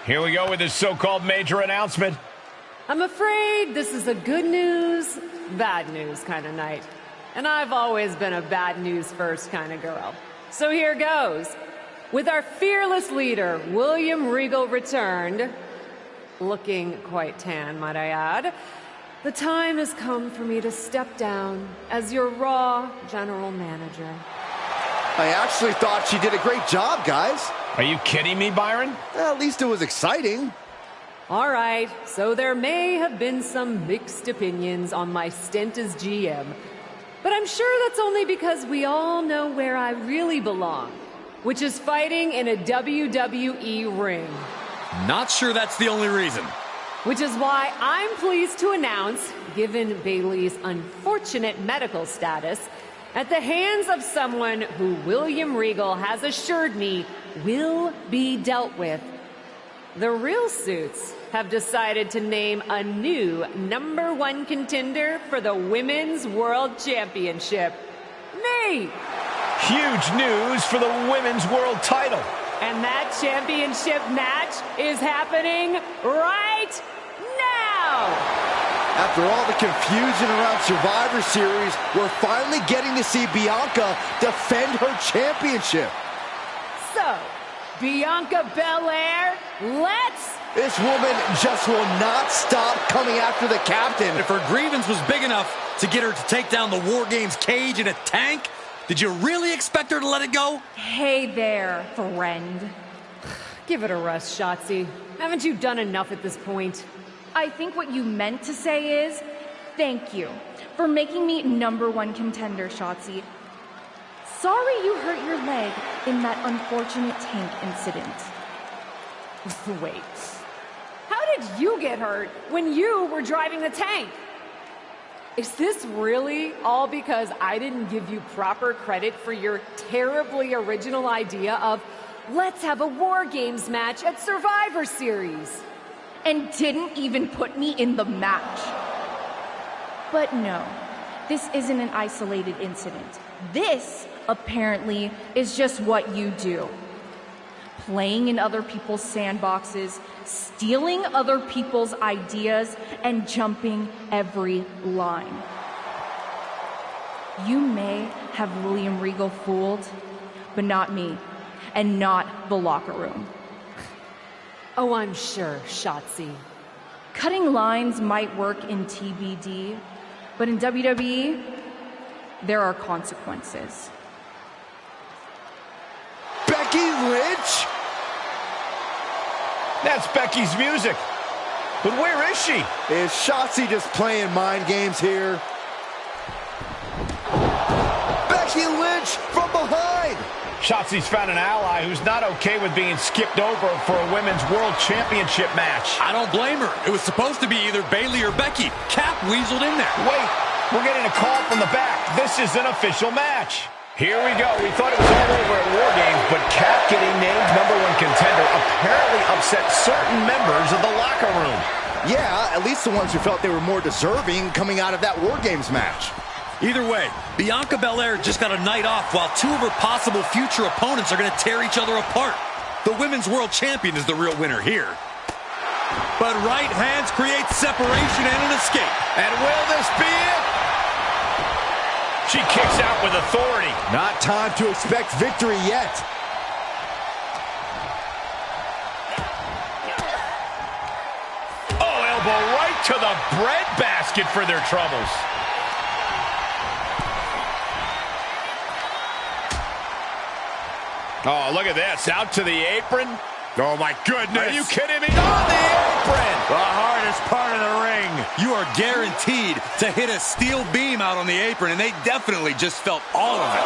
Here we go with this so-called major announcement. I'm afraid this is a good news, bad news kind of night. And I've always been a bad news first kind of girl. So here goes. With our fearless leader, William Regal, returned, looking quite tan, might I add, the time has come for me to step down as your Raw General Manager. I actually thought she did a great job, guys. Are you kidding me, Byron? At least it was exciting. All right, so there may have been some mixed opinions on my stint as GM, but I'm sure that's only because we all know where I really belong, which is fighting in a WWE ring. Not sure that's the only reason. Which is why I'm pleased to announce, given Bayley's unfortunate medical status, at the hands of someone who William Regal has assured me will be dealt with, the Real Suits have decided to name a new #1 contender for the Women's World Championship. Me! Huge news for the Women's World title. And that championship match is happening right now! After all the confusion around Survivor Series, we're finally getting to see Bianca defend her championship. So, Bianca Belair, let's... This woman just will not stop coming after the captain. If her grievance was big enough to get her to take down the War Games cage in a tank, did you really expect her to let it go? Hey there, friend. Give it a rest, Shotzi. Haven't you done enough at this point? I think what you meant to say is, thank you for making me #1 contender, Shotzi. Sorry you hurt your leg in that unfortunate tank incident. Wait. How did you get hurt when you were driving the tank? Is this really all because I didn't give you proper credit for your terribly original idea of let's have a War Games match at Survivor Series? And didn't even put me in the match. But no, this isn't an isolated incident. This, apparently, is just what you do. Playing in other people's sandboxes, stealing other people's ideas, and jumping every line. You may have William Regal fooled, but not me, and not the locker room. Oh, I'm sure, Shotzi. Cutting lines might work in TBD, but in WWE, there are consequences. Becky Lynch? That's Becky's music. But where is she? Is Shotzi just playing mind games here? Becky Lynch from behind! Shotzi's found an ally who's not okay with being skipped over for a Women's World Championship match. I don't blame her. It was supposed to be either Bayley or Becky. Cap weaseled in there. Wait, we're getting a call from the back. This is an official match. Here we go. We thought it was all over at War Games, but Cap getting named #1 contender apparently upset certain members of the locker room. Yeah, at least the ones who felt they were more deserving coming out of that War Games match. Either way, Bianca Belair just got a night off while two of her possible future opponents are going to tear each other apart. The Women's World Champion is the real winner here. But right hands create separation and an escape. And will this be it? She kicks out with authority. Not time to expect victory yet. Oh, elbow right to the breadbasket for their troubles. Oh, look at this. Out to the apron. Oh, my goodness. Are you kidding me? On the apron. The hardest part of the ring. You are guaranteed to hit a steel beam out on the apron, and they definitely just felt all of it.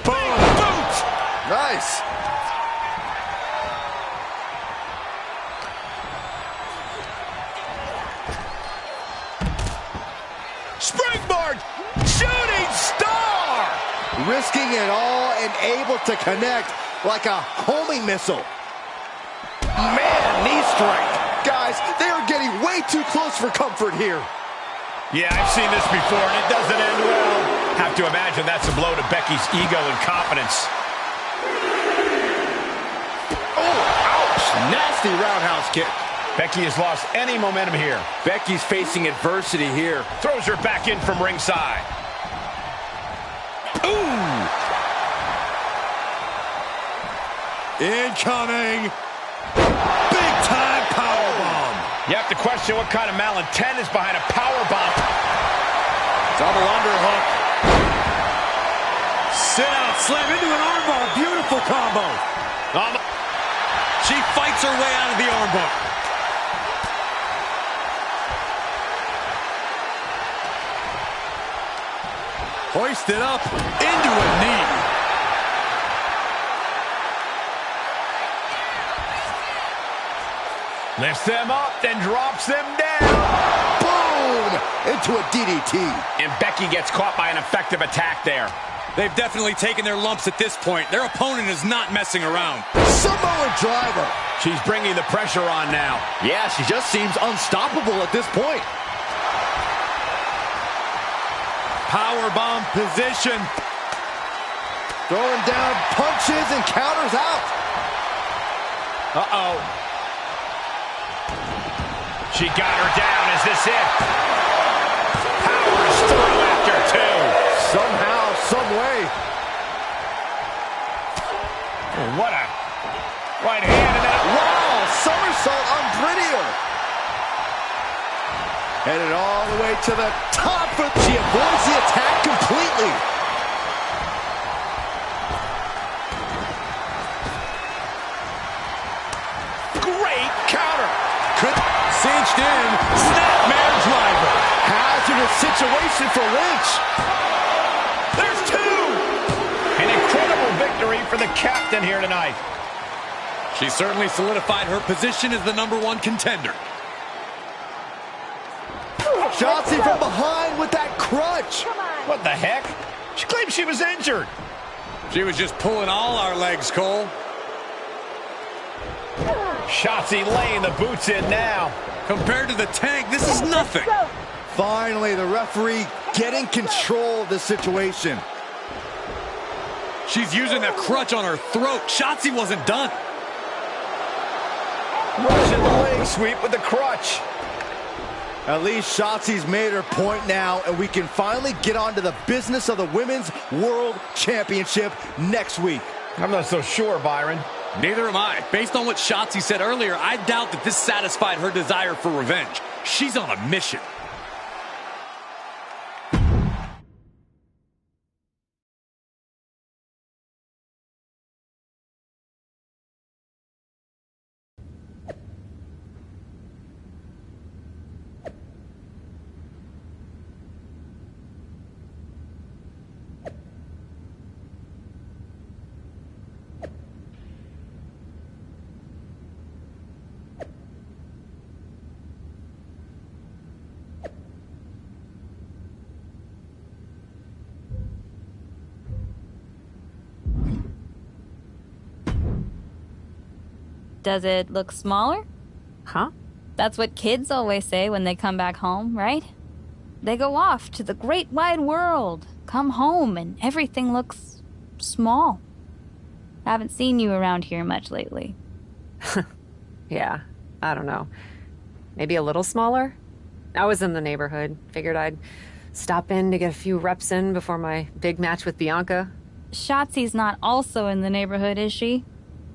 Boom. Boot. Nice. Springboard. Shooting star. Risking it all and able to connect like a homing missile. Man, knee strike. Guys, they are getting way too close for comfort here. Yeah, I've seen this before, and it doesn't end well. Have to imagine that's a blow to Becky's ego and confidence. Oh, ouch! Nasty roundhouse kick. Becky has lost any momentum here. Becky's facing adversity here. Throws her back in from ringside. Ooh! Incoming! Big-time powerbomb! You have to question what kind of malintent is behind a powerbomb. Double underhook. Sit out, slam into an armbar. Beautiful combo. She fights her way out of the armbar. Hoisted up into a knee. Lifts them up, then drops them down. Boom! Into a DDT. And Becky gets caught by an effective attack there. They've definitely taken their lumps at this point. Their opponent is not messing around. Samoan driver. She's bringing the pressure on now. Yeah, she just seems unstoppable at this point. Powerbomb position. Throwing down punches and counters out. Uh-oh. She got her down. Is this it? Powers through after two. Somehow, some way. Oh, what a right hand. And then Wow, somersault on Britter. Headed all the way to the top. She avoids the attack completely. great counter. Cinched in. Snapmare driver. Hazardous situation for Lynch. There's two. An incredible victory for the captain here tonight. She certainly solidified her position as the #1 contender. Shotzi from behind with that crutch. What the heck? She claimed she was injured. She was just pulling all our legs, Cole. Shotzi laying the boots in now. Compared to the Tank, this is nothing. Finally, the referee getting control of the situation. She's using that crutch on her throat. Shotzi wasn't done. Rushing the leg sweep with the crutch. At least Shotzi's made her point now, and we can finally get on to the business of the Women's World Championship next week. I'm not so sure, Byron. Neither am I. Based on what Shotzi said earlier, I doubt that this satisfied her desire for revenge. She's on a mission. Does it look smaller? Huh? That's what kids always say when they come back home, right? They go off to the great wide world, come home, and everything looks small. Haven't seen you around here much lately. Yeah, I don't know. Maybe a little smaller? I was in the neighborhood. Figured I'd stop in to get a few reps in before my big match with Bianca. Shotzi's not also in the neighborhood, is she?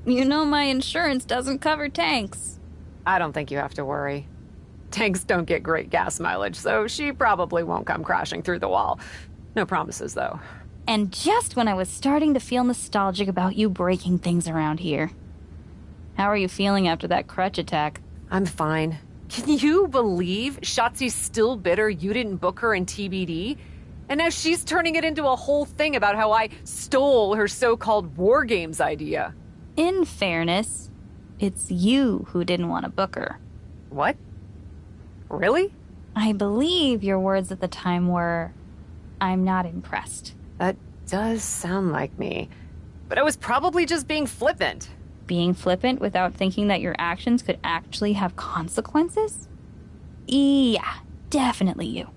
You know my insurance doesn't cover tanks. I don't think you have to worry. Tanks don't get great gas mileage, so she probably won't come crashing through the wall. No promises, though. And just when I was starting to feel nostalgic about you breaking things around here. How are you feeling after that crutch attack? I'm fine. Can you believe Shotzi's still bitter you didn't book her in TBD? And now she's turning it into a whole thing about how I stole her so-called War Games idea. In fairness, it's you who didn't want to book her. What? Really? I believe your words at the time were, "I'm not impressed." That does sound like me. But I was probably just being flippant. Being flippant without thinking that your actions could actually have consequences? Yeah, definitely you.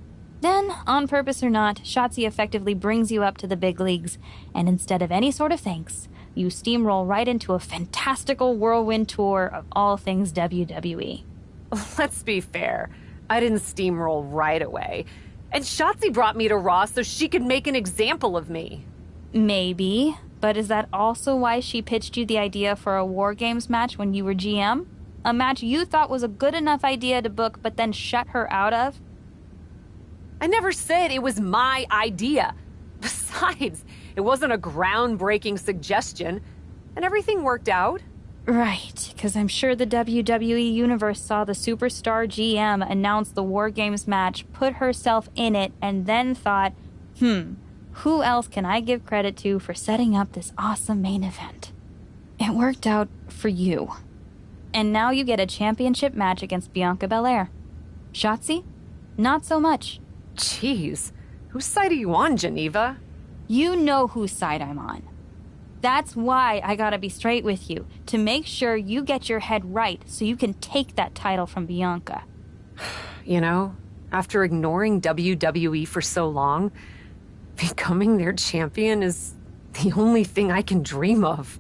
Then, on purpose or not, Shotzi effectively brings you up to the big leagues, and instead of any sort of thanks, you steamroll right into a fantastical whirlwind tour of all things WWE. Let's be fair. I didn't steamroll right away. And Shotzi brought me to Raw so she could make an example of me. Maybe, but is that also why she pitched you the idea for a War Games match when you were GM? A match you thought was a good enough idea to book but then shut her out of? I never said it was my idea. Besides, it wasn't a groundbreaking suggestion, and everything worked out. Right, because I'm sure the WWE Universe saw the superstar GM announce the War Games match, put herself in it, and then thought, who else can I give credit to for setting up this awesome main event? It worked out for you. And now you get a championship match against Bianca Belair. Shotzi? Not so much. Jeez, whose side are you on, Geneva? You know whose side I'm on. That's why I gotta be straight with you, to make sure you get your head right so you can take that title from Bianca. You know, after ignoring WWE for so long, becoming their champion is the only thing I can dream of.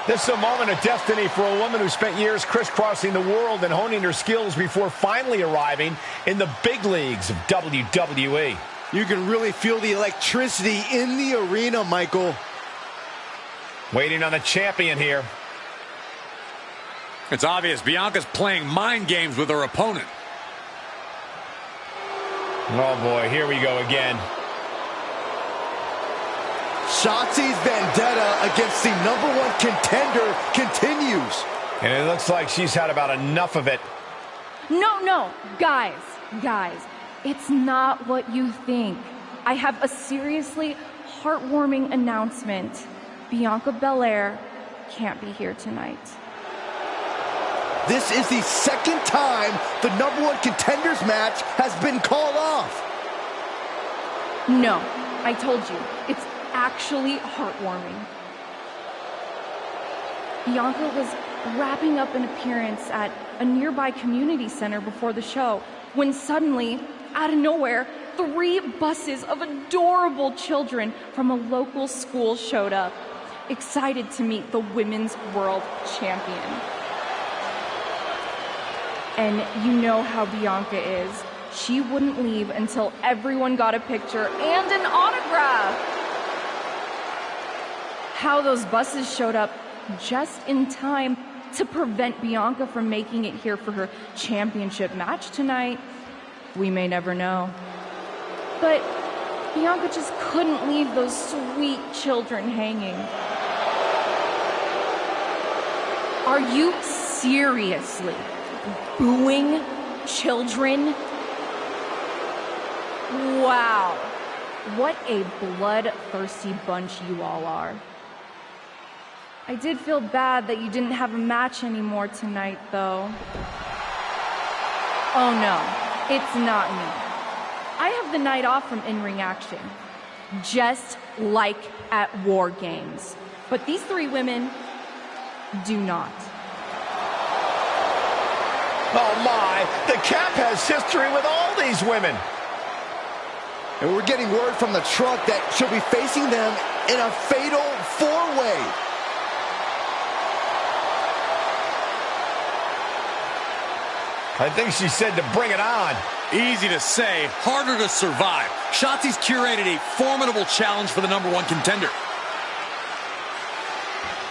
This is a moment of destiny for a woman who spent years crisscrossing the world and honing her skills before finally arriving in the big leagues of WWE. You can really feel the electricity in the arena, Michael. Waiting on the champion here. It's obvious Bianca's playing mind games with her opponent. Oh boy, here we go again. Shotzi's vendetta against the #1 contender continues. And it looks like she's had about enough of it. No, guys, it's not what you think. I have a seriously heartwarming announcement. Bianca Belair can't be here tonight. This is the second time the #1 contenders match has been called off. No, I told you, it's actually heartwarming. Bianca was wrapping up an appearance at a nearby community center before the show when suddenly, out of nowhere, 3 buses of adorable children from a local school showed up, excited to meet the Women's World Champion. And you know how Bianca is. She wouldn't leave until everyone got a picture and an autograph. How those buses showed up just in time to prevent Bianca from making it here for her championship match tonight, we may never know. But Bianca just couldn't leave those sweet children hanging. Are you seriously booing children? Wow, what a bloodthirsty bunch you all are. I did feel bad that you didn't have a match anymore tonight, though. Oh no, it's not me. I have the night off from in-ring action, just like at War Games. But these 3 women do not. Oh my, the Cap has history with all these women. And we're getting word from the truck that she'll be facing them in a fatal 4-way. I think she said to bring it on. Easy to say, harder to survive. Shotzi's curated a formidable challenge for the #1 contender.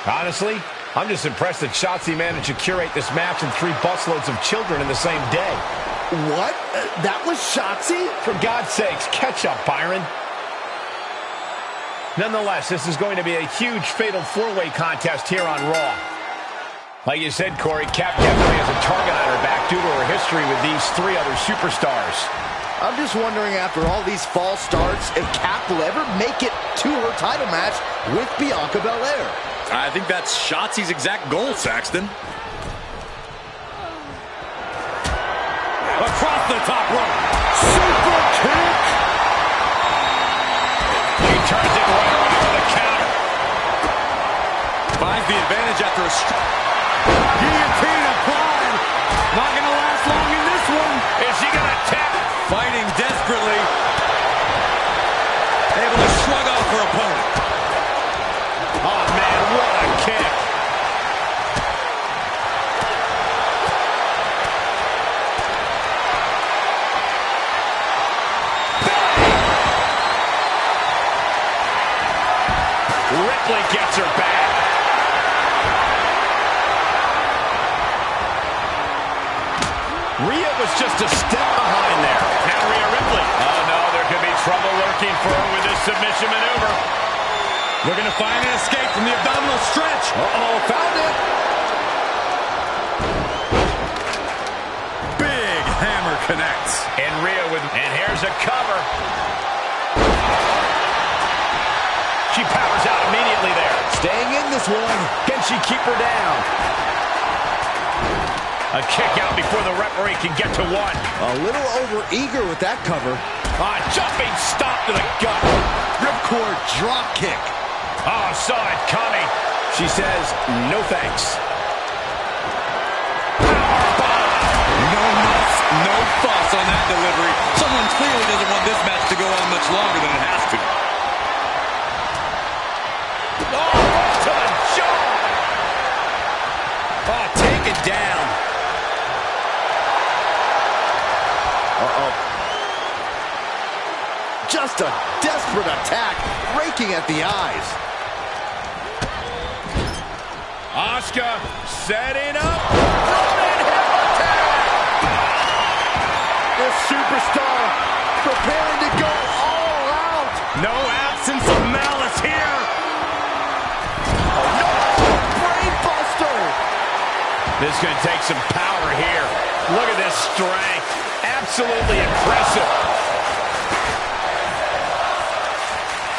Honestly, I'm just impressed that Shotzi managed to curate this match and 3 busloads of children in the same day. What? That was Shotzi? For God's sakes, catch up, Byron. Nonetheless, this is going to be a huge fatal 4-way contest here on Raw. Like you said, Corey, Cap definitely has a target on her back due to her history with these 3 other superstars. I'm just wondering, after all these false starts, if Cap will ever make it to her title match with Bianca Belair. I think that's Shotzi's exact goal, Saxton. Across the top rope. the advantage after a guillotine applied. Not going to last long in this one. Is she going to tap? Fighting desperately. Able to shrug off her opponent. Oh, man, what a kick. Ripley gets her back. Rhea was just a step behind there. Now Rhea Ripley. Oh, no, there could be trouble lurking for her with this submission maneuver. Looking to find an escape from the abdominal stretch. Uh-oh, found it. Big hammer connects. And Rhea with, and here's a cover. She powers out immediately there. Staying in this one. Can she keep her down? A kick out before the referee can get to one. A little over-eager with that cover. Jumping stop to the gut. Ripcord drop kick. Oh, saw it coming. She says, no thanks. No nuts, no fuss on that delivery. Someone clearly doesn't want this match to go on much longer than it has to. Oh, right to the jaw. Oh, taken down. Uh-oh. Just a desperate attack, raking at the eyes. Asuka setting up. Running hip attack. This superstar preparing to go all out. No absence of malice here. Oh, no! Brain buster! This is going to take some power here. Look at this strength. Absolutely impressive.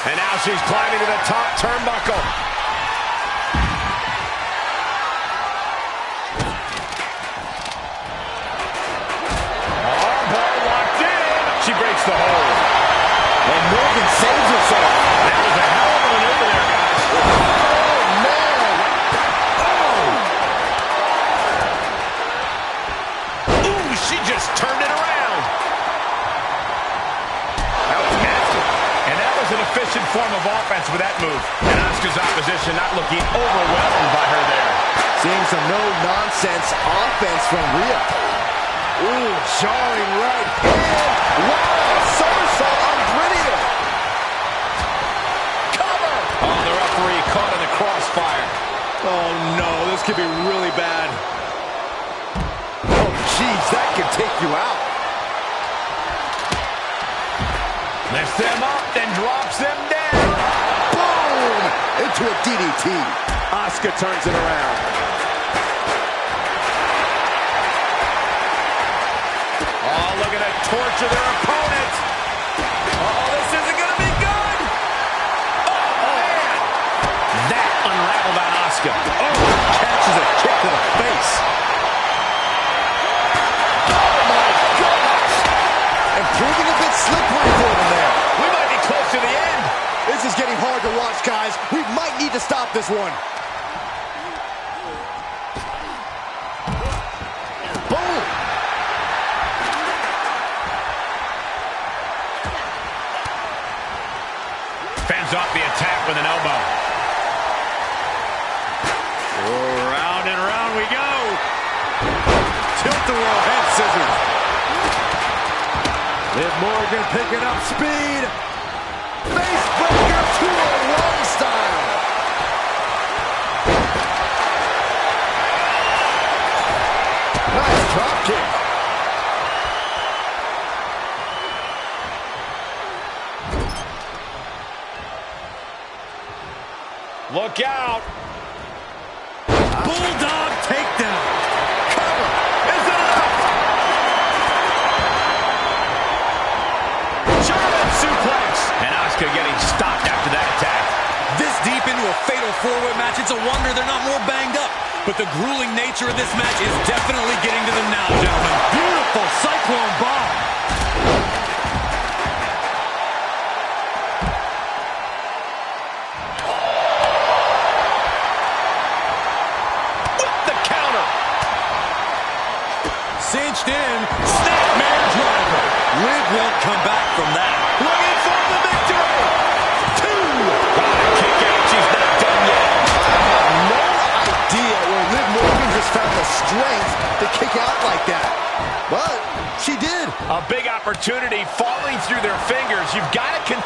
And now she's climbing to the top turnbuckle. Armbar locked in. She breaks the hold. And Morgan saves herself. That was a hell of a maneuver there, guys. Oh, man! Oh! Ooh, she just turned it around. That was nasty. And that was an efficient form of offense with that move. And Asuka's opposition not looking overwhelmed by her there. Seeing some no-nonsense offense from Rhea. Ooh, jarring right hand. Wow, somersault on Brittia. Cover! Oh, the referee caught in the crossfire. Oh, no, this could be really bad. Oh, jeez, that could take you out. Lifts them up, then drops them down. Boom! Into a DDT. Asuka turns it around. Oh, looking to torture their opponent. Oh, this isn't going to be good. Oh, man. That unraveled on Asuka. Oh, catches a kick to the face. Oh, my gosh. And proving a bit slippery for them there. We might be close to the end. This is getting hard to watch, guys. We might need to stop this one. Boom! Fends off the attack with an elbow. Oh, round and round we go. Tilt-a-whirl head scissors. Liv Morgan picking up speed. Face breaker 201 style. Nice drop kick. Look out. Bulldog takedown. Cover. Is it enough? German suplex. And Asuka getting stopped after that attack. This deep into a fatal four-way match, it's a wonder they're not more banged up. But the grueling nature of this match is definitely getting to them now, gentlemen. Beautiful cyclone bomb. strength to kick out like that. But she did. A big opportunity falling through their fingers. You've got to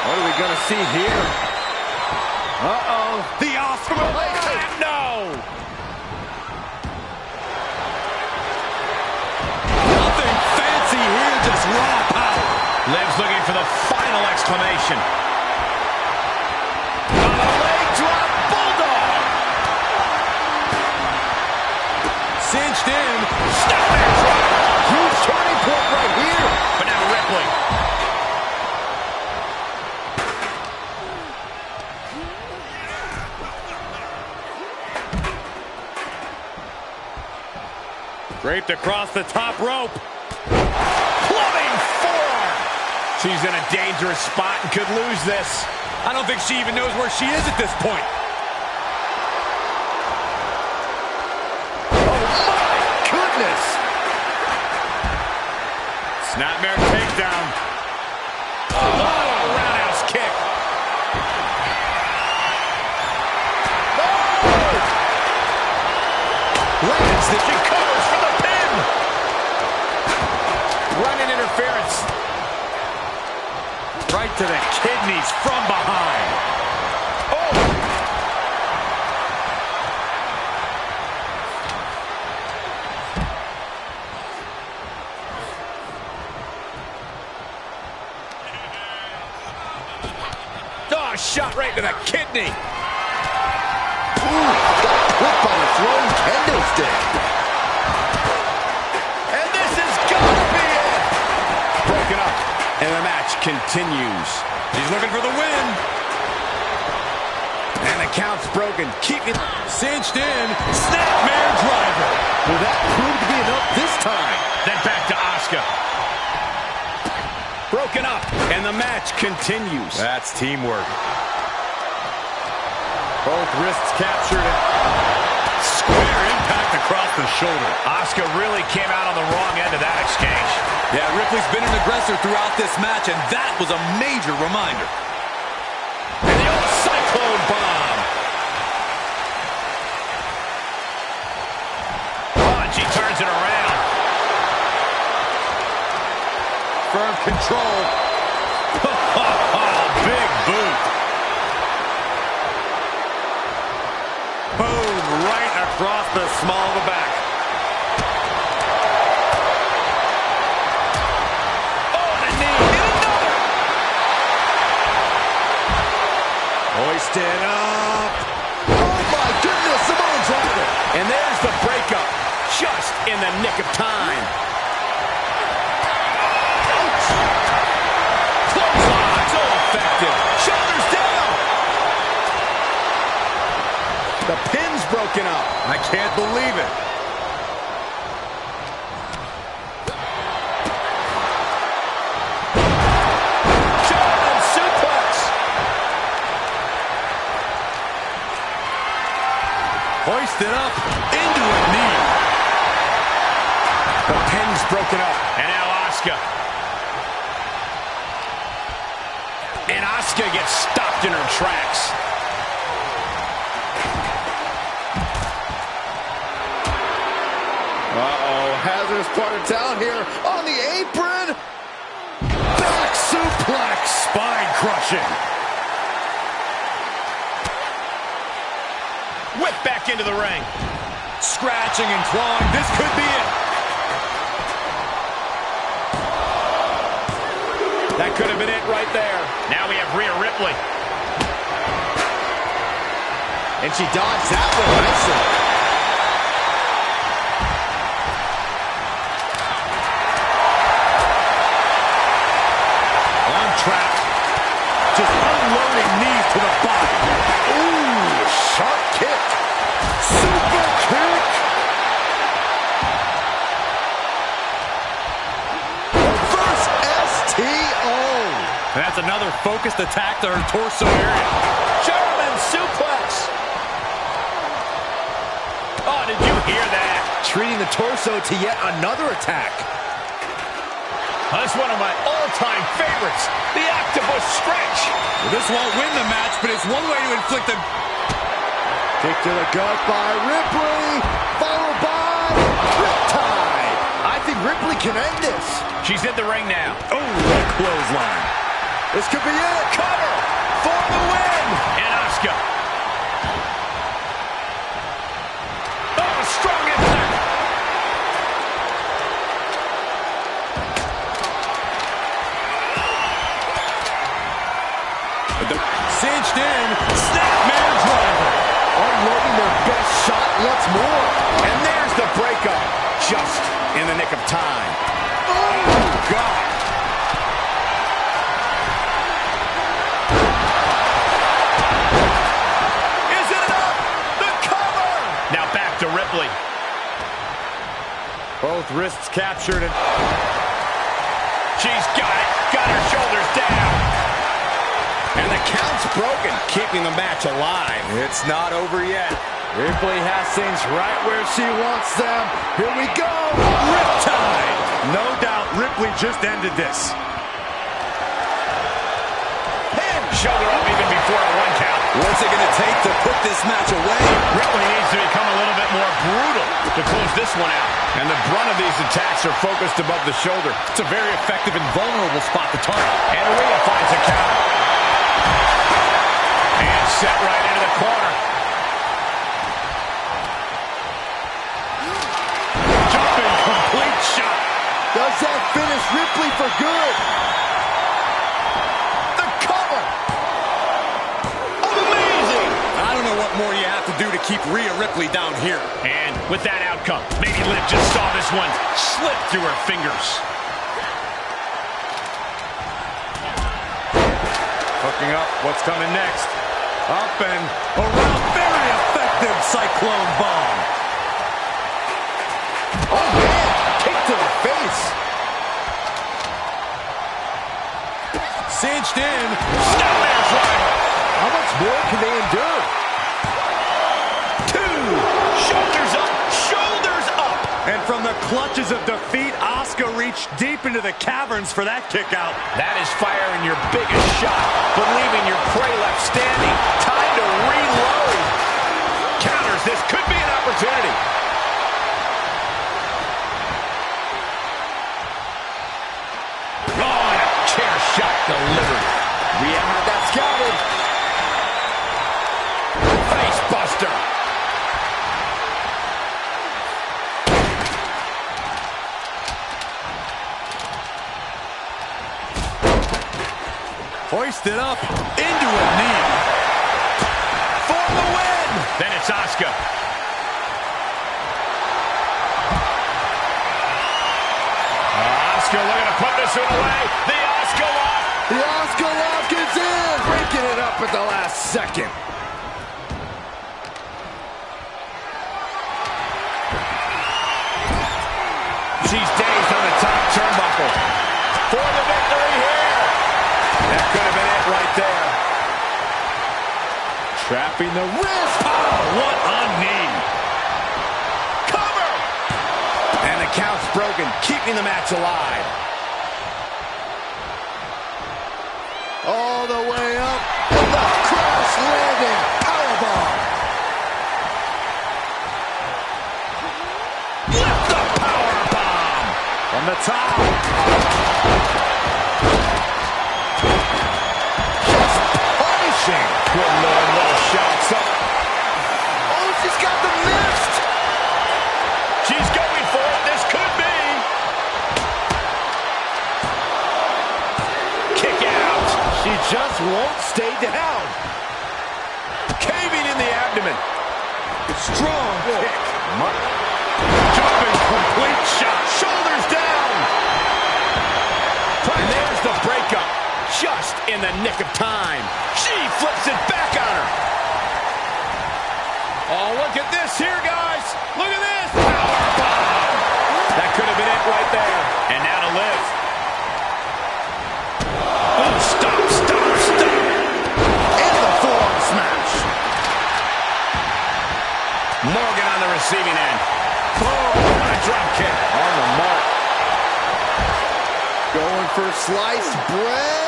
What are we going to see here? Uh-oh. The Oscar. No. Nothing fancy here, just raw power. Liv's looking for the final exclamation. On a leg drop, bulldog. Cinched in. Snapmare drop. Huge turning point right here. But now Ripley. Draped across the top rope. Plumbing forearm. She's in a dangerous spot and could lose this. I don't think she even knows where she is at this point. Oh, my goodness. Snapmare takedown. Oh, roundhouse kick. Lands that she covers for the pin. Running interference. Right to the kidneys from behind. Oh. Oh, shot right to the kidney. Ooh, got whipped by the throwing kendo stick. And this is gonna be it. Broken up, and the match continues. She's looking for the win. And the count's broken. Keep it Cinched in. Snapmare driver. Will that prove to be enough this time? Then back to Asuka. Broken up, and the match continues. That's teamwork. Both wrists captured. Square impact across the shoulder. Asuka really came out on the wrong end of that exchange. Yeah, Ripley's been an aggressor throughout this match, and that was a major reminder. And the old cyclone bomb. Oh, and she turns it around. Firm control. Big boot. Boom, right across the small of the back. Oh, and a knee. And another. Hoisted up. Oh, my goodness, Samoan driver. And there's the breakup, just in the nick of time. Clothesline, so effective. Shoulders down. The pin's broken up. I can't believe it. German suplex. Hoisted up into a knee. The pin's broken up. And now Asuka. And Asuka gets stopped in her tracks. Uh-oh, hazardous part of town here on the apron. Back suplex. Spine crushing. Whip back into the ring. Scratching and clawing. This could be it. That could have been it right there. Now we have Rhea Ripley. And she dodged that one nicely. On track. Just unloading knees to the body. Ooh, sharp kick. Super kick. Reverse STO. That's another focused attack to her torso area. German suplex. Oh, did you hear that? Treating the torso to yet another attack. That's one of my all-time favorites, the octopus stretch. Well, this won't win the match, but it's one way to inflict a... Kick to the gut by Ripley, followed by Riptide. I think Ripley can end this. She's in the ring now. Oh, a clothesline. This could be it. Cover for the win. And Asuka. Oh, strong impact. Cinched in. Snapmare driver. Unloading their best shot once more. And there's the breakup. Just in the nick of time. Oh, God. Is it enough? The cover. Now back to Ripley. Both wrists captured. And She's got it. Got her shoulders down. And the count's broken, keeping the match alive. it's not over yet. Ripley has things right where she wants them. Here we go. Riptide. No doubt Ripley just ended this. Pin. Shoulder up even before a 1 count. What's it going to take to put this match away? Ripley needs to become a little bit more brutal to close this one out. And the brunt of these attacks are focused above the shoulder. It's a very effective and vulnerable spot to target. And Rhea finds a counter. And set right into the corner. Jumping complete shot. Does that finish Ripley for good? The cover. Amazing. I don't know what more you have to do to keep Rhea Ripley down here. And with that outcome, maybe Liv just saw this one slip through her fingers. Hooking up. What's coming next? Up and Around, very effective Cyclone Bomb. Oh, man. Kick to the face. Cinched in. Snapmare driver. How much more can they endure? 2. Shoulders up. Shoulders up. And from the clutches of defeat, Asuka reached deep into the caverns for that kick out. That is firing your biggest shot, but leaving your prey left standing. Time to reload. Counters. This could be an opportunity. Oh, and a chair shot delivered. Rhea had that scouted. Face buster. Hoisted up into a knee. For the win. Then it's Asuka. Asuka looking to put this one away. The Asuka lock. The Asuka lock is in. Breaking it up at the last second. She's dazed on the top turnbuckle. For the victory here. That could have been it right there. Trapping the wrist. Oh, what a knee. Cover. And the count's broken, keeping the match alive. All the way up. And the cross landing powerbomb. Lift the powerbomb. From the top. Just punishing. Good Lord, little shots up. Oh, she's got the mist. She's going for it. This could be. Kick out. She just won't stay down. Caving in the abdomen. Strong kick. Jumping complete shot. Shoulders down. And there's the breakup. Just in the nick of time. She flips it back on her. Oh, look at this here, guys. Look at this. Powerbomb. That could have been it right there. And now to Liv. Oh, stop. And the forearm smash. Morgan on the receiving end. Oh, what a drop kick. On the mark. Going for sliced bread.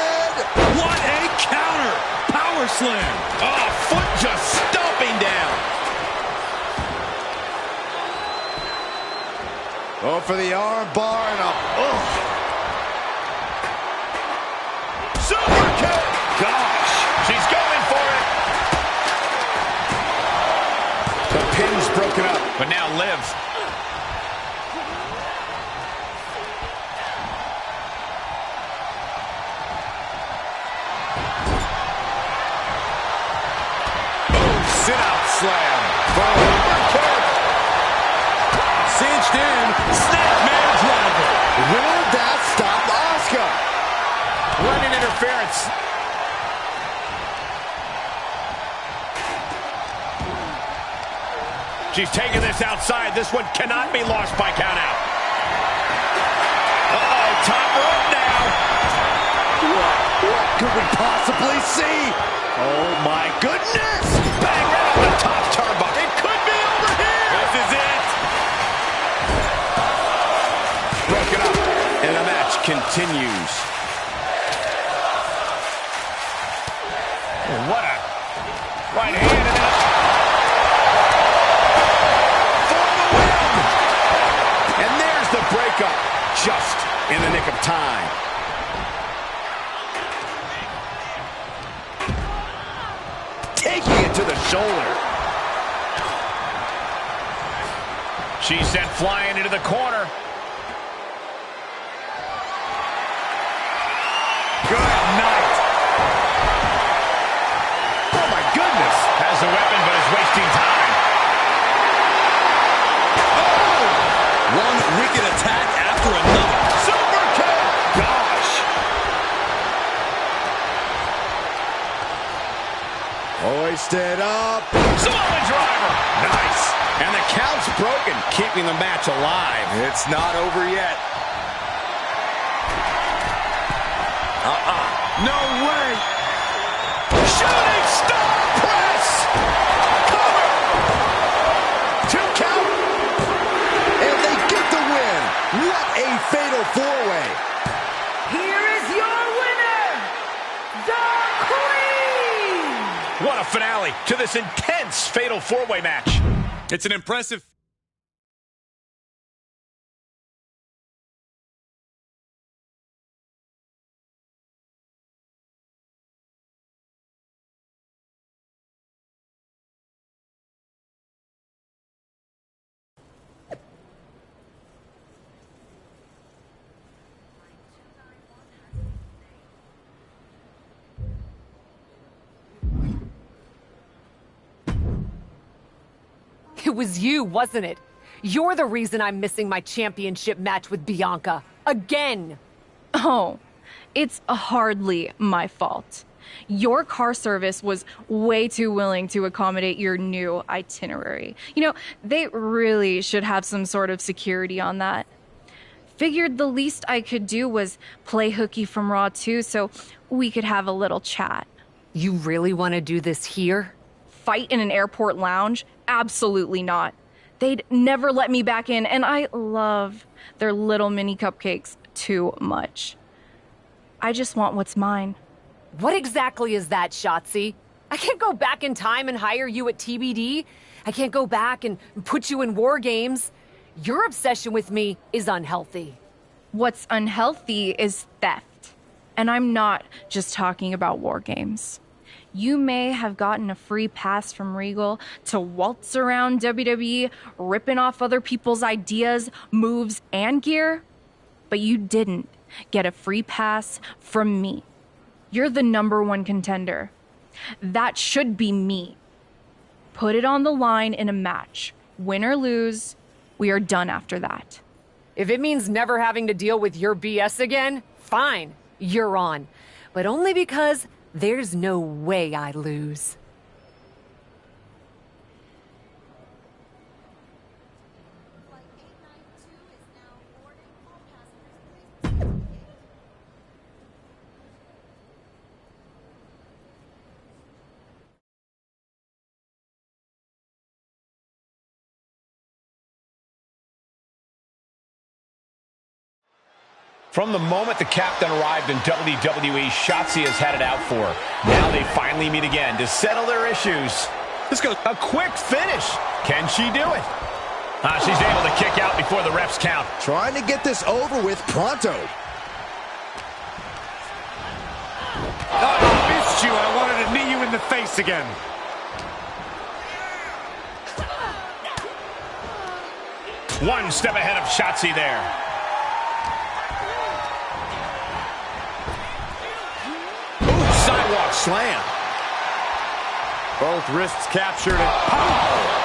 What a counter! Power slam! Oh, foot just stomping down. Oh, for the arm bar and a... Oh. Super kick! Gosh, she's going for it. The pin's broken up, but now Liv. Sit-out slam. Super kick. Cinched in. Snapman driver. Will that stop Asuka? Running interference. She's taking this outside. This one cannot be lost by countout. Uh-oh, top rope now. What could we possibly see? Oh, my goodness. Bang right on the top turnbuckle. It could be over here. This is it. Broken up, and the match continues. Oh, what a right hand and then for the win. And there's the breakup, just in the nick of time. Taking it to the shoulder. She's sent flying into the corner. Good night. Oh, my goodness. Has a weapon, but is wasting time. Oh! One wicked attack after another. Super kick. Gosh. Hoisted up. Samoa driver. Nice. And the count's broken, keeping the match alive. It's not over yet. No way. Shooting star press. Cover. 2 count. And they get the win. What a fatal four-way. Here is your winner, the Queen! What a finale to this intense fatal four-way match. It's an impressive... It was you, wasn't it? You're the reason I'm missing my championship match with Bianca. Again! Oh, it's hardly my fault. Your car service was way too willing to accommodate your new itinerary. You know, they really should have some sort of security on that. Figured the least I could do was play hooky from Raw 2 so we could have a little chat. You really want to do this here? Fight in an airport lounge? Absolutely not. They'd never let me back in, and I love their little mini cupcakes too much. I just want what's mine. What exactly is that, Shotzi? I can't go back in time and hire you at TBD. I can't go back and put you in War Games. Your obsession with me is unhealthy. What's unhealthy is theft. And I'm not just talking about War Games. You may have gotten a free pass from Regal to waltz around WWE, ripping off other people's ideas, moves, and gear, but you didn't get a free pass from me. You're the #1 contender. That should be me. Put it on the line in a match. Win or lose, we are done after that. If it means never having to deal with your BS again, fine, you're on. But only because there's no way I lose. From the moment the captain arrived in WWE, Shotzi has had it out for her. Now they finally meet again to settle their issues. This goes a quick finish. Can she do it? She's able to kick out before the refs count. Trying to get this over with pronto. I missed you. I wanted to knee you in the face again. One step ahead of Shotzi there. Ooh, sidewalk slam. Both wrists captured and pow!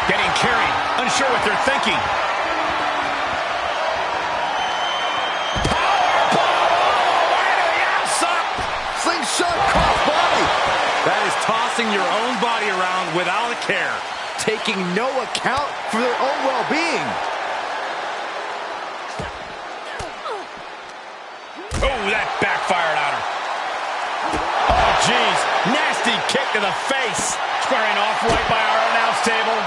Getting carried, unsure what they're thinking. Slingshot crossbody. That is tossing your own body around without a care. Taking no account for their own well-being. Oh, that backfired on her. Oh, jeez. Nasty kick to the face. Squaring off right by our announce table.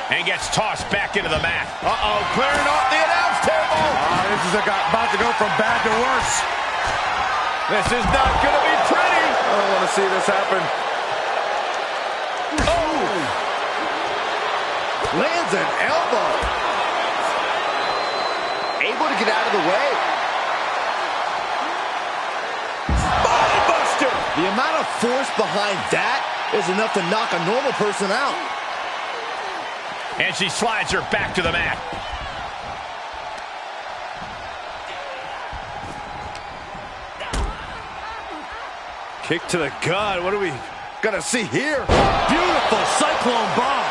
And gets tossed back into the mat. Uh-oh, clearing off the announce table. This is about to go from bad to worse. This is not going to be pretty. I don't want to see this happen. Oh! Lands an elbow. Able to get out of the way. Body buster. The amount of force behind that is enough to knock a normal person out. And she slides her back to the mat. Kick to the gut. What are we gonna see here? Beautiful cyclone bomb.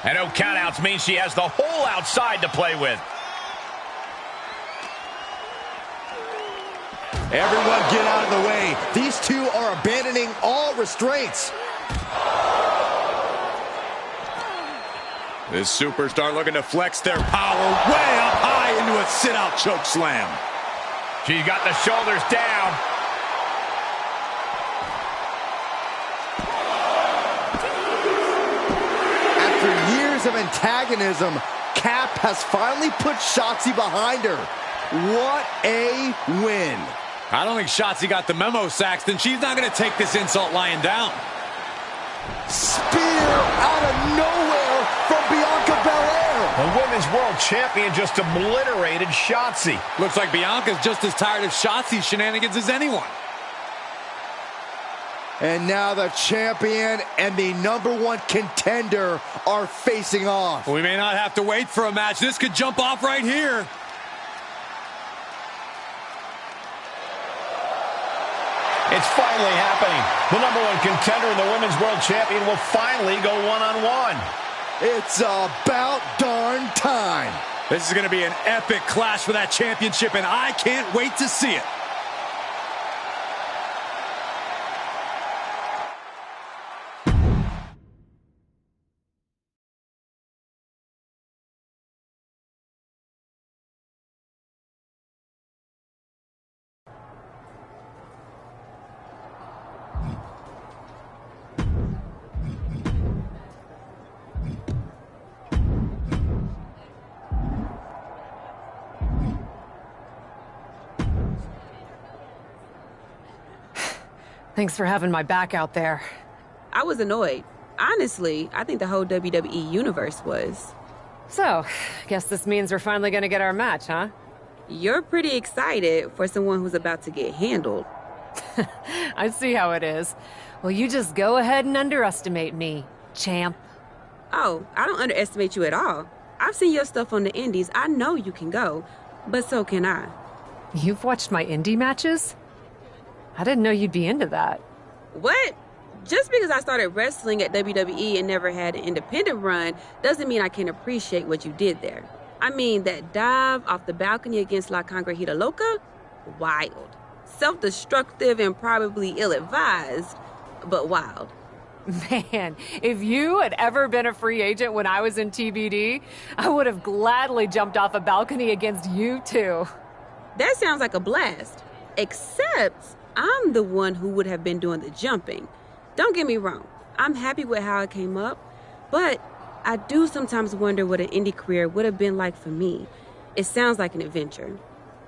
And no countouts means she has the whole outside to play with. Everyone get out of the way. These two are abandoning all restraints. This superstar looking to flex their power way up high into a sit-out choke slam. She's got the shoulders down. After years of antagonism, Cap has finally put Shotzi behind her. What a win. I don't think Shotzi got the memo, Saxton. She's not going to take this insult lying down. Spear out of nowhere from Bianca Belair. The Women's World Champion just obliterated Shotzi. Looks like Bianca's just as tired of Shotzi's shenanigans as anyone. And now the champion and the #1 contender are facing off. We may not have to wait for a match. This could jump off right here. It's finally happening. The #1 contender and the Women's World Champion will finally go one-on-one. It's about darn time. This is going to be an epic clash for that championship, and I can't wait to see it. Thanks for having my back out there. I was annoyed. Honestly, I think the whole WWE universe was. So, guess this means we're finally gonna get our match, huh? You're pretty excited for someone who's about to get handled. I see how it is. Well, you just go ahead and underestimate me, champ. Oh, I don't underestimate you at all. I've seen your stuff on the indies. I know you can go, but so can I. You've watched my indie matches? I didn't know you'd be into that. What? Just because I started wrestling at WWE and never had an independent run doesn't mean I can't appreciate what you did there. I mean, that dive off the balcony against La Congrejita Loca? Wild. Self-destructive and probably ill-advised, but wild. Man, if you had ever been a free agent when I was in TBD, I would have gladly jumped off a balcony against you too. That sounds like a blast. Except I'm the one who would have been doing the jumping. Don't get me wrong. I'm happy with how it came up, but I do sometimes wonder what an indie career would have been like for me. It sounds like an adventure.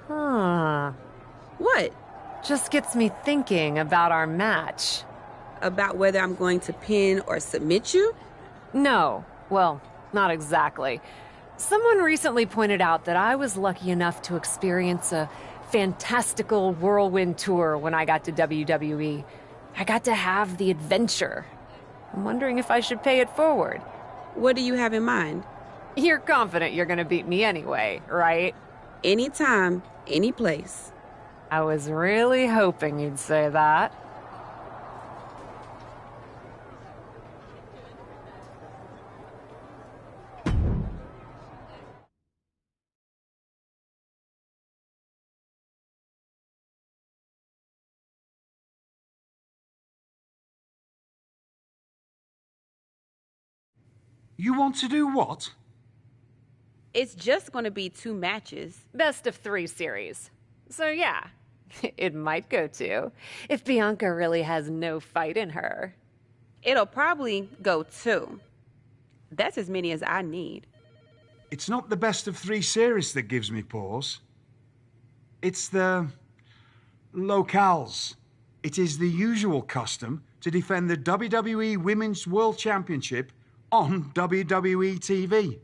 Huh. What? Just gets me thinking about our match. About whether I'm going to pin or submit you? No. Well, not exactly. Someone recently pointed out that I was lucky enough to experience a fantastical whirlwind tour when I got to WWE. I got to have the adventure. I'm wondering if I should pay it forward. What do you have in mind? You're confident you're gonna beat me anyway, right? Anytime, any place. I was really hoping you'd say that. You want to do what? It's just going to be 2 matches. Best of 3 series. So yeah, it might go to, if Bianca really has no fight in her. It'll probably go 2. That's as many as I need. It's not the best of 3 series that gives me pause. It's the locales. It is the usual custom to defend the WWE Women's World Championship on WWE TV.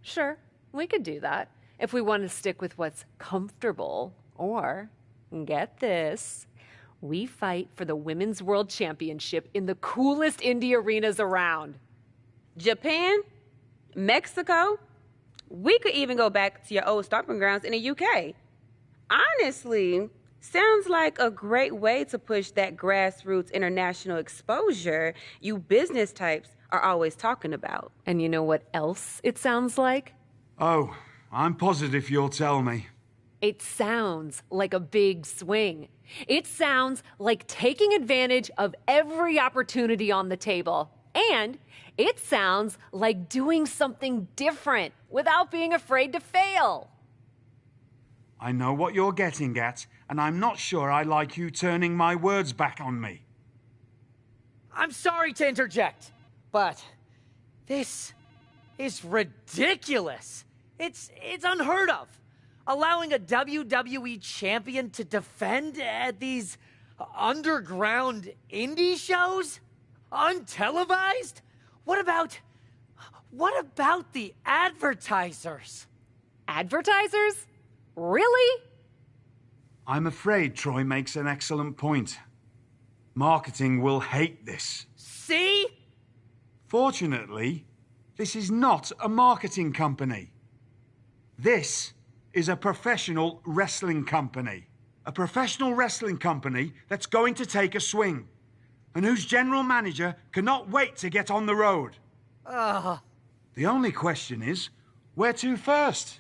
Sure, we could do that if we want to stick with what's comfortable. Or, get this, we fight for the Women's World Championship in the coolest indie arenas around. Japan? Mexico? We could even go back to your old stomping grounds in the UK. Honestly, sounds like a great way to push that grassroots international exposure you business types are always talking about. And you know what else it sounds like? Oh, I'm positive you'll tell me. It sounds like a big swing. It sounds like taking advantage of every opportunity on the table. And it sounds like doing something different without being afraid to fail. I know what you're getting at, and I'm not sure I like you turning my words back on me. I'm sorry to interject, but this is ridiculous. It's unheard of. Allowing a WWE champion to defend at these underground indie shows? Untelevised? What about the advertisers? Advertisers? Really? I'm afraid Troy makes an excellent point. Marketing will hate this. See? Fortunately, this is not a marketing company. This is a professional wrestling company. A professional wrestling company that's going to take a swing, and whose general manager cannot wait to get on the road. The only question is, where to first?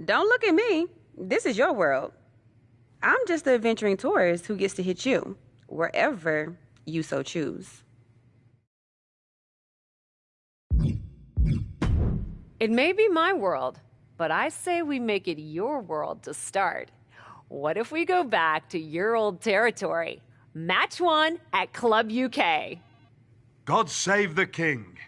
Don't look at me. This is your world. I'm just the adventuring tourist who gets to hit you, wherever you so choose. It may be my world, but I say we make it your world to start. What if we go back to your old territory? Match 1 at Club UK. God save the king.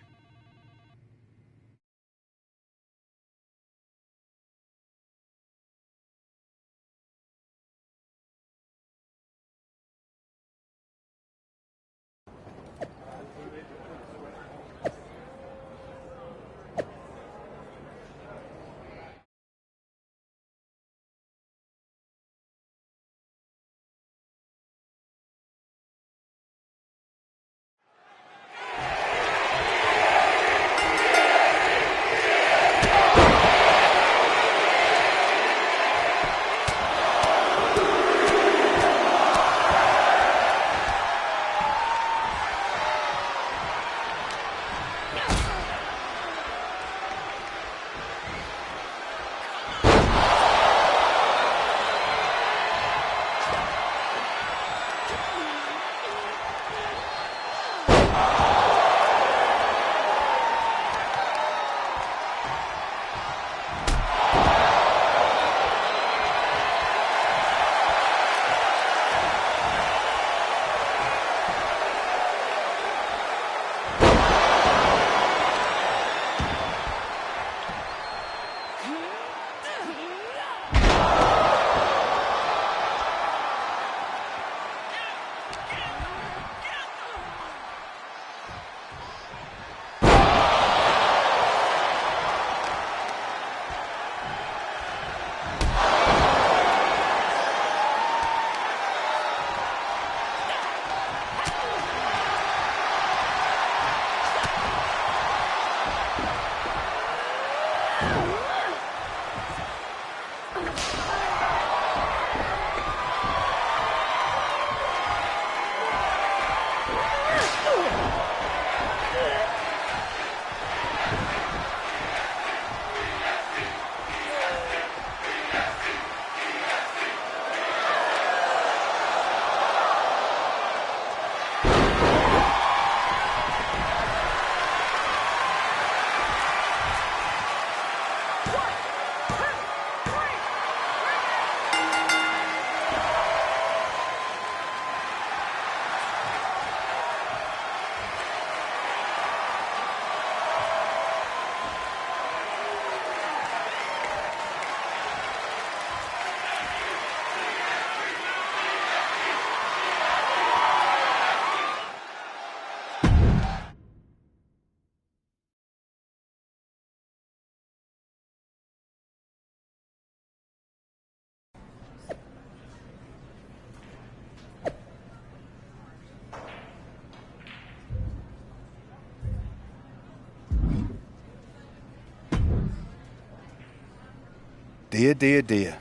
Dear, dear, dear.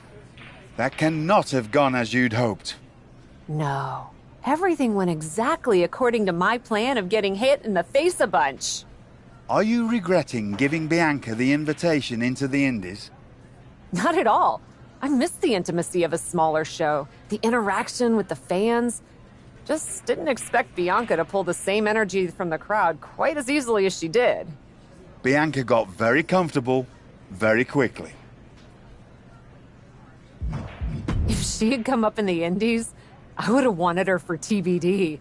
That cannot have gone as you'd hoped. No. Everything went exactly according to my plan of getting hit in the face a bunch. Are you regretting giving Bianca the invitation into the Indies? Not at all. I missed the intimacy of a smaller show, the interaction with the fans. Just didn't expect Bianca to pull the same energy from the crowd quite as easily as she did. Bianca got very comfortable very quickly. If she had come up in the Indies, I would have wanted her for TBD.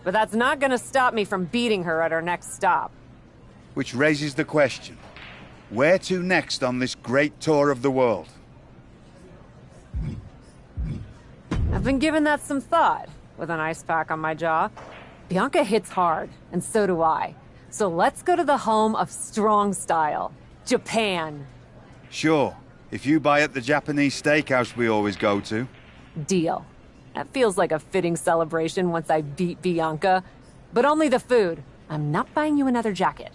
But that's not gonna stop me from beating her at our next stop. Which raises the question, where to next on this great tour of the world? I've been giving that some thought, with an ice pack on my jaw. Bianca hits hard, and so do I. So let's go to the home of strong style, Japan. Sure, if you buy at the Japanese steakhouse we always go to. Deal. That feels like a fitting celebration once I beat Bianca. But only the food. I'm not buying you another jacket.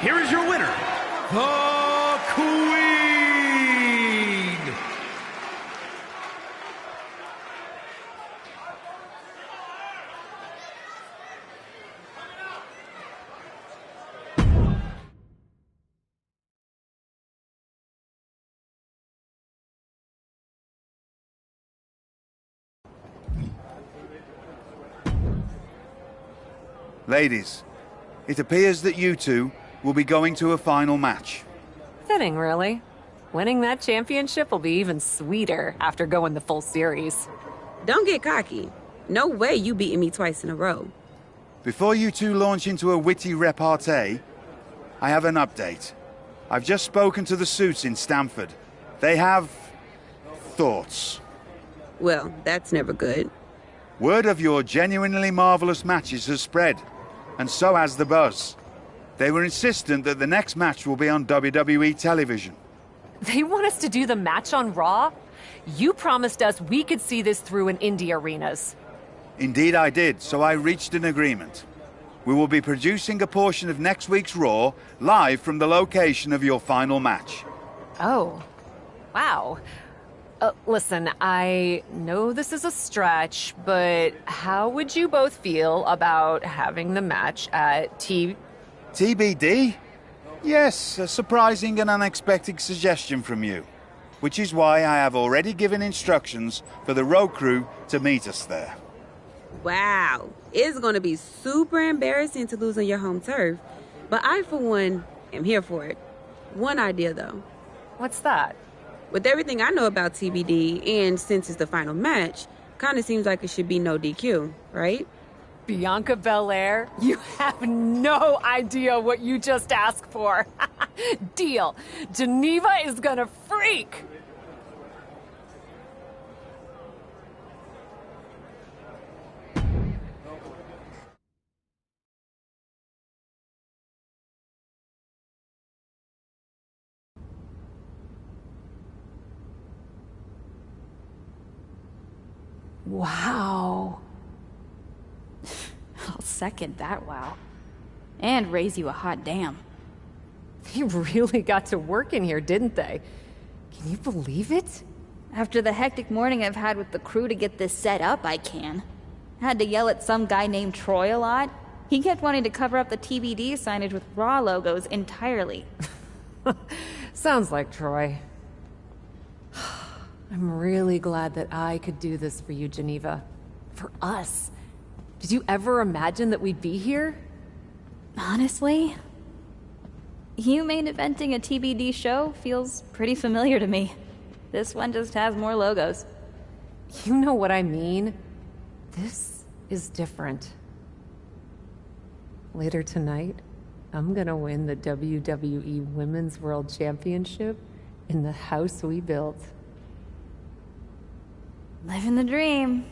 Here is your winner, the Queen. Ladies, it appears that you two will be going to a final match. Fitting, really. Winning that championship will be even sweeter after going the full series. Don't get cocky. No way you beating me twice in a row. Before you two launch into a witty repartee, I have an update. I've just spoken to the suits in Stamford. They have thoughts. Well, that's never good. Word of your genuinely marvelous matches has spread, and so has the buzz. They were insistent that the next match will be on WWE television. They want us to do the match on Raw? You promised us we could see this through in indie arenas. Indeed I did, so I reached an agreement. We will be producing a portion of next week's Raw live from the location of your final match. Oh, wow. Listen, I know this is a stretch, but how would you both feel about having the match at TBD? Yes, a surprising and unexpected suggestion from you. Which is why I have already given instructions for the road crew to meet us there. Wow. It's going to be super embarrassing to lose on your home turf. But I, for one, am here for it. One idea, though. What's that? With everything I know about TBD, and since it's the final match, kind of seems like it should be no DQ, right? Bianca Belair? You have no idea what you just asked for. Deal. Geneva is gonna freak. Wow. I'll second that wow. And raise you a hot damn. They really got to work in here, didn't they? Can you believe it? After the hectic morning I've had with the crew to get this set up, I can. Had to yell at some guy named Troy a lot. He kept wanting to cover up the TBD signage with Raw logos entirely. Sounds like Troy. I'm really glad that I could do this for you, Geneva. For us. Did you ever imagine that we'd be here? Honestly, you main eventing a TBD show feels pretty familiar to me. This one just has more logos. You know what I mean? This is different. Later tonight, I'm gonna win the WWE Women's World Championship in the house we built. Living the dream.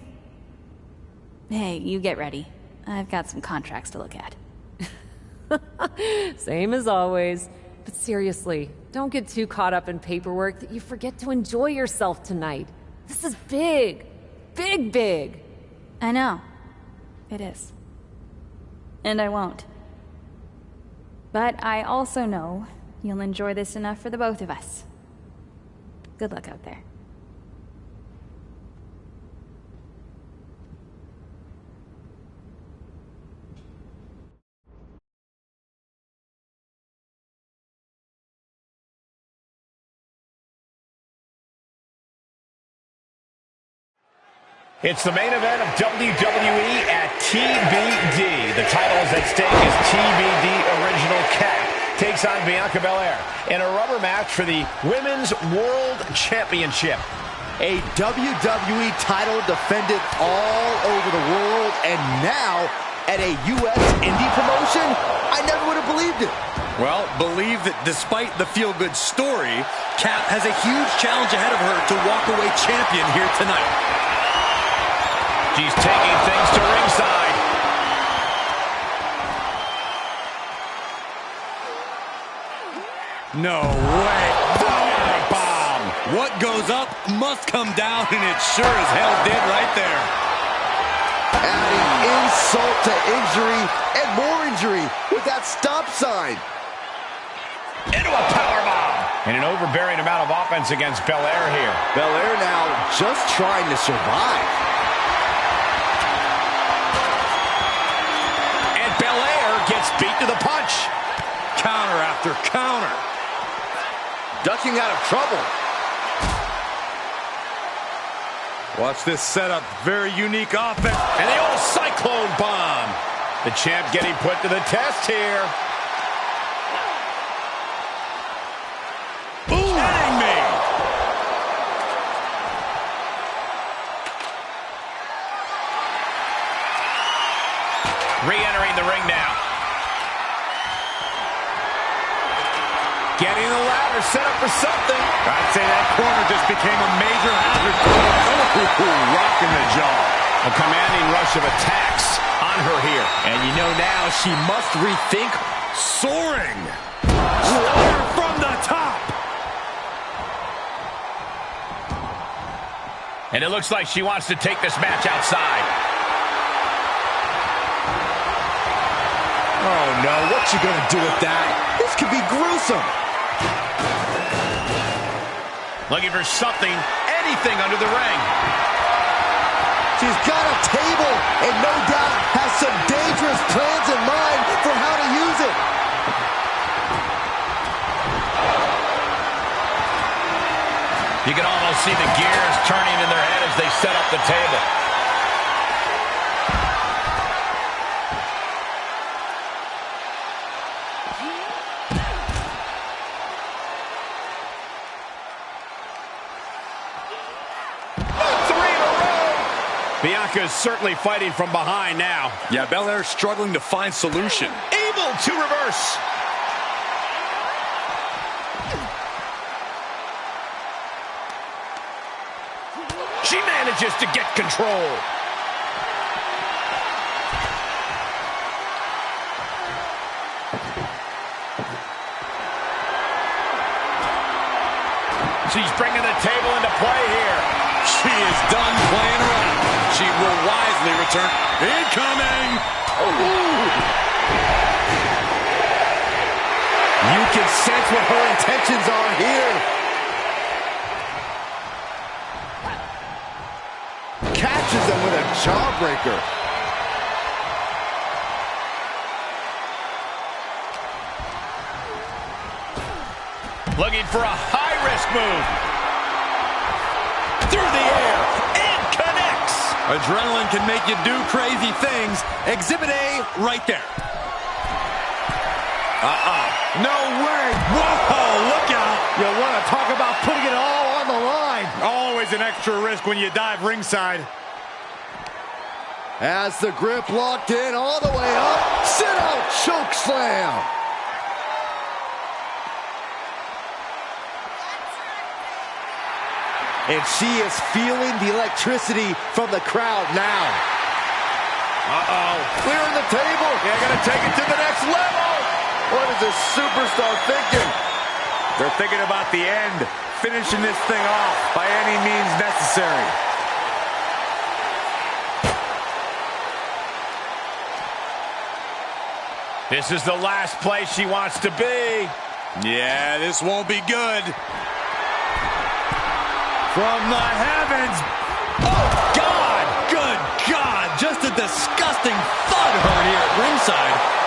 Hey, you get ready. I've got some contracts to look at. Same as always. But seriously, don't get too caught up in paperwork that you forget to enjoy yourself tonight. This is big. Big, big. I know. It is. And I won't. But I also know you'll enjoy this enough for the both of us. Good luck out there. It's the main event of WWE at TBD. The title is at stake as TBD Original Cat takes on Bianca Belair in a rubber match for the Women's World Championship. A WWE title defended all over the world, and now at a U.S. indie promotion? I never would have believed it. Well, believe that despite the feel-good story, Kat has a huge challenge ahead of her to walk away champion here tonight. She's taking things to ringside. No way. Bomb. What goes up must come down, and it sure as hell did right there. Adding insult to injury and more injury with that stop sign. Into a powerbomb. And an overbearing amount of offense against Belair here. Belair now just trying to survive. Gets beat to the punch. Counter after counter. Ducking out of trouble. Watch this setup. Very unique offense. And the old cyclone bomb. The champ getting put to the test here. Ooh. Kidding me. Re-entering the ring now. Getting the ladder set up for something. I'd say that corner just became a major hazard. Oh, rocking the jaw. A commanding rush of attacks on her here. And you know now she must rethink soaring. Stunner from the top. And it looks like she wants to take this match outside. Oh, no. What's she going to do with that? This could be gruesome. Looking for something, anything under the ring. She's got a table and no doubt has some dangerous plans in mind for how to use it. You can almost see the gears turning in their head as they set up the table. Bianca is certainly fighting from behind now. Yeah, Belair's struggling to find solution. Able to reverse. She manages to get control. She's bringing the table into play here. She is done playing around. She will wisely return. Incoming! You can sense what her intentions are here. Catches them with a jawbreaker. Looking for a high-risk move. Through the air, and connects. Adrenaline can make you do crazy things. Exhibit A, right there. No way. Whoa, look out. You want to talk about putting it all on the line. Always an extra risk when you dive ringside. As the grip locked in all the way up. Sit out choke slam. And she is feeling the electricity from the crowd now. Clearing the table. They're going to take it to the next level. What is this superstar thinking? They're thinking about the end, finishing this thing off by any means necessary. This is the last place she wants to be. Yeah, this won't be good. From the heavens. Oh, God! Good God! Just a disgusting thud heard here at ringside.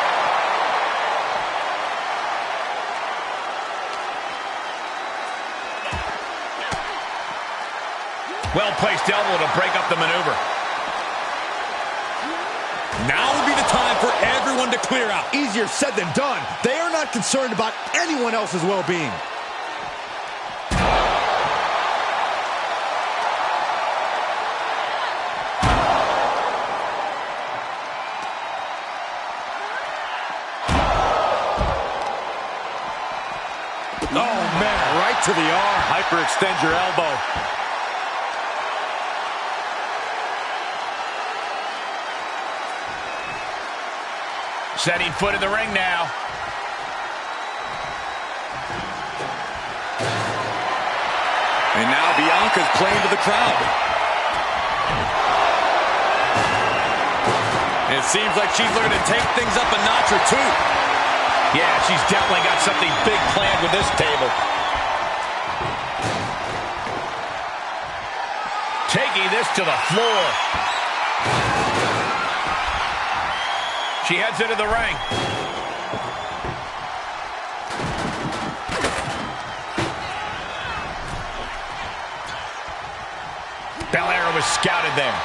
Well-placed elbow to break up the maneuver. Now would be the time for everyone to clear out. Easier said than done. They are not concerned about anyone else's well-being. Oh, man, right to the arm. Hyperextend your elbow. Setting foot in the ring now. And now Bianca's playing to the crowd. It seems like she's looking to take things up a notch or two. Yeah, she's definitely got something big planned with this table. Taking this to the floor. She heads into the ring. Belair was scouted there.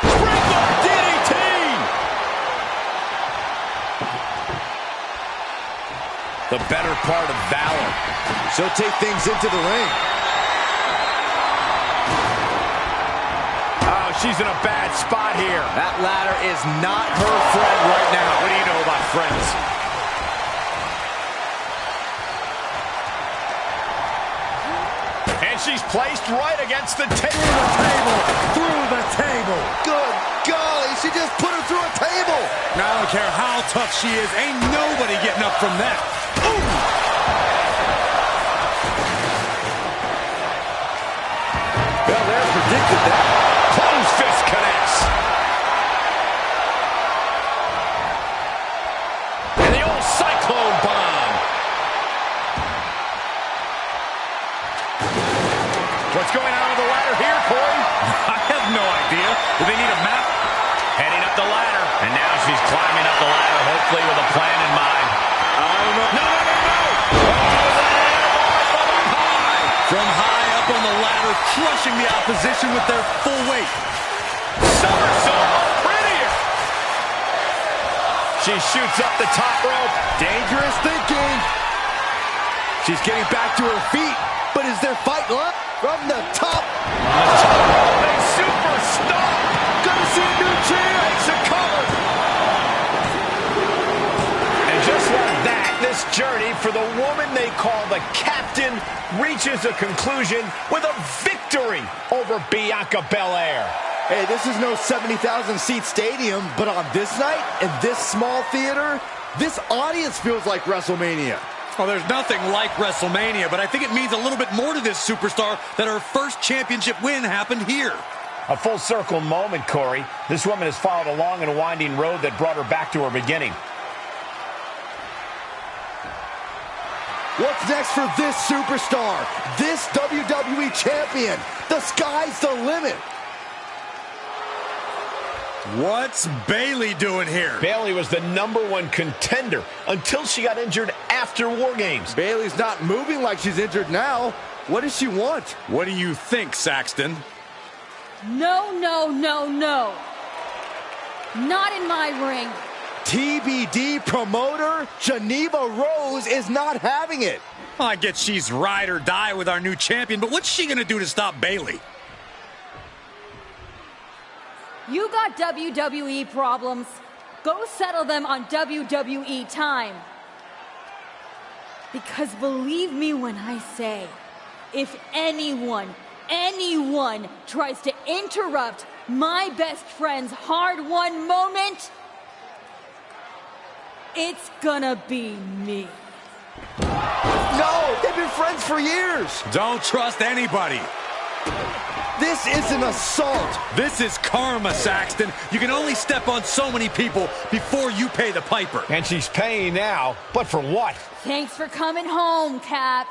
Springboard DDT! The better part of valor. She'll take things into the ring. Oh, she's in a bad spot here. That ladder is not her friend right now. What do you know about friends? And she's placed right against the table. Through the table. Good golly, she just put her through a table. Now, I don't care how tough she is. Ain't nobody getting up from that. Ooh. Belair predicted that. Close fist connects. And the old cyclone bomb. What's going on with the ladder here, Corey? I have no idea. Do they need a map? Heading up the ladder. And now she's climbing up the ladder, hopefully with a plan in mind. I don't know. No! From high up on the ladder, crushing the opposition with their full weight. Somersault, prettier. She shoots up the top rope. Dangerous thinking. She's getting back to her feet, but is there fight left? From the top. A superstar. Gonna see a new champ. Makes a cover. And just like that, this journey for the woman they call the Captain reaches a conclusion with a victory over Bianca Belair. Hey, this is no 70,000 seat stadium, but on this night, in this small theater, this audience feels like WrestleMania. Well, there's nothing like WrestleMania, but I think it means a little bit more to this superstar that her first championship win happened here. A full circle moment, Corey. This woman has followed a long and winding road that brought her back to her beginning. What's next for this superstar? This WWE champion? The sky's the limit. What's Bayley doing here? Bayley was the #1 contender until she got injured after War Games. Bayley's not moving like she's injured now. What does she want? What do you think, Saxton? No. Not in my ring. TBD promoter Geneva Rose is not having it. Well, I get she's ride or die with our new champion, but what's she going to do to stop Bayley? You got WWE problems. Go settle them on WWE time. Because believe me when I say, if anyone tries to interrupt my best friend's hard-won moment, it's gonna be me. No, they've been friends for years. Don't trust anybody. This is an assault. This is karma, Saxton. You can only step on so many people before you pay the piper. And she's paying now, but for what? Thanks for coming home, Cap.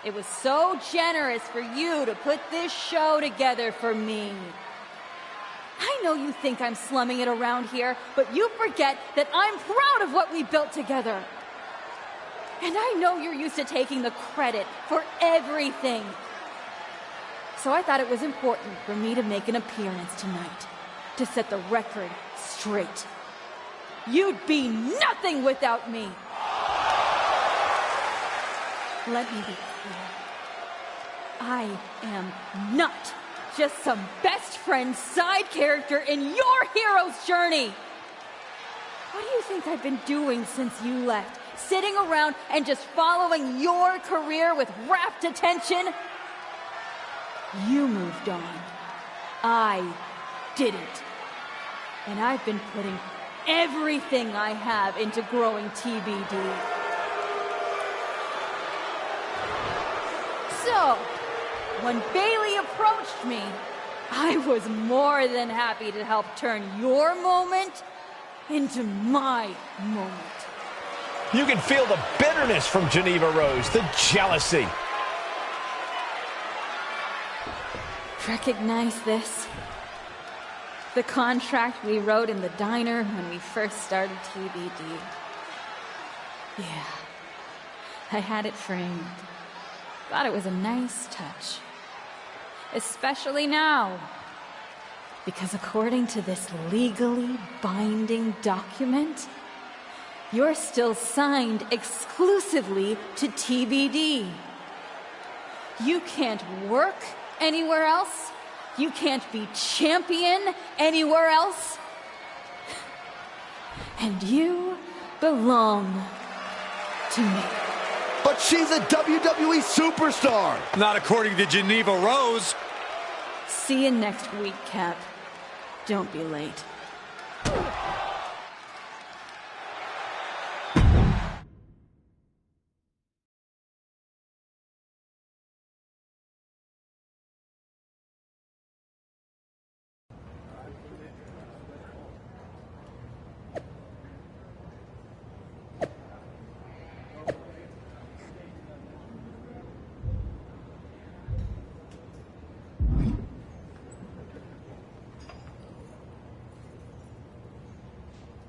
It was so generous for you to put this show together for me. I know you think I'm slumming it around here, but you forget that I'm proud of what we built together. And I know you're used to taking the credit for everything. So I thought it was important for me to make an appearance tonight, to set the record straight. You'd be nothing without me. Let me be clear. I am not just some best friend side character in your hero's journey. What do you think I've been doing since you left? Sitting around and just following your career with rapt attention? You moved on. I didn't. And I've been putting everything I have into growing TBD. So, when Bayley approached me, I was more than happy to help turn your moment into my moment. You can feel the bitterness from Geneva Rose, the jealousy. Recognize this? The contract we wrote in the diner when we first started TBD. Yeah, I had it framed. Thought it was a nice touch. Especially now. Because according to this legally binding document, You're still signed exclusively to TBD. You can't work anywhere else. You can't be champion anywhere else. And you belong to me. But she's a WWE superstar. Not according to Geneva Rose. See you next week, Cap. Don't be late.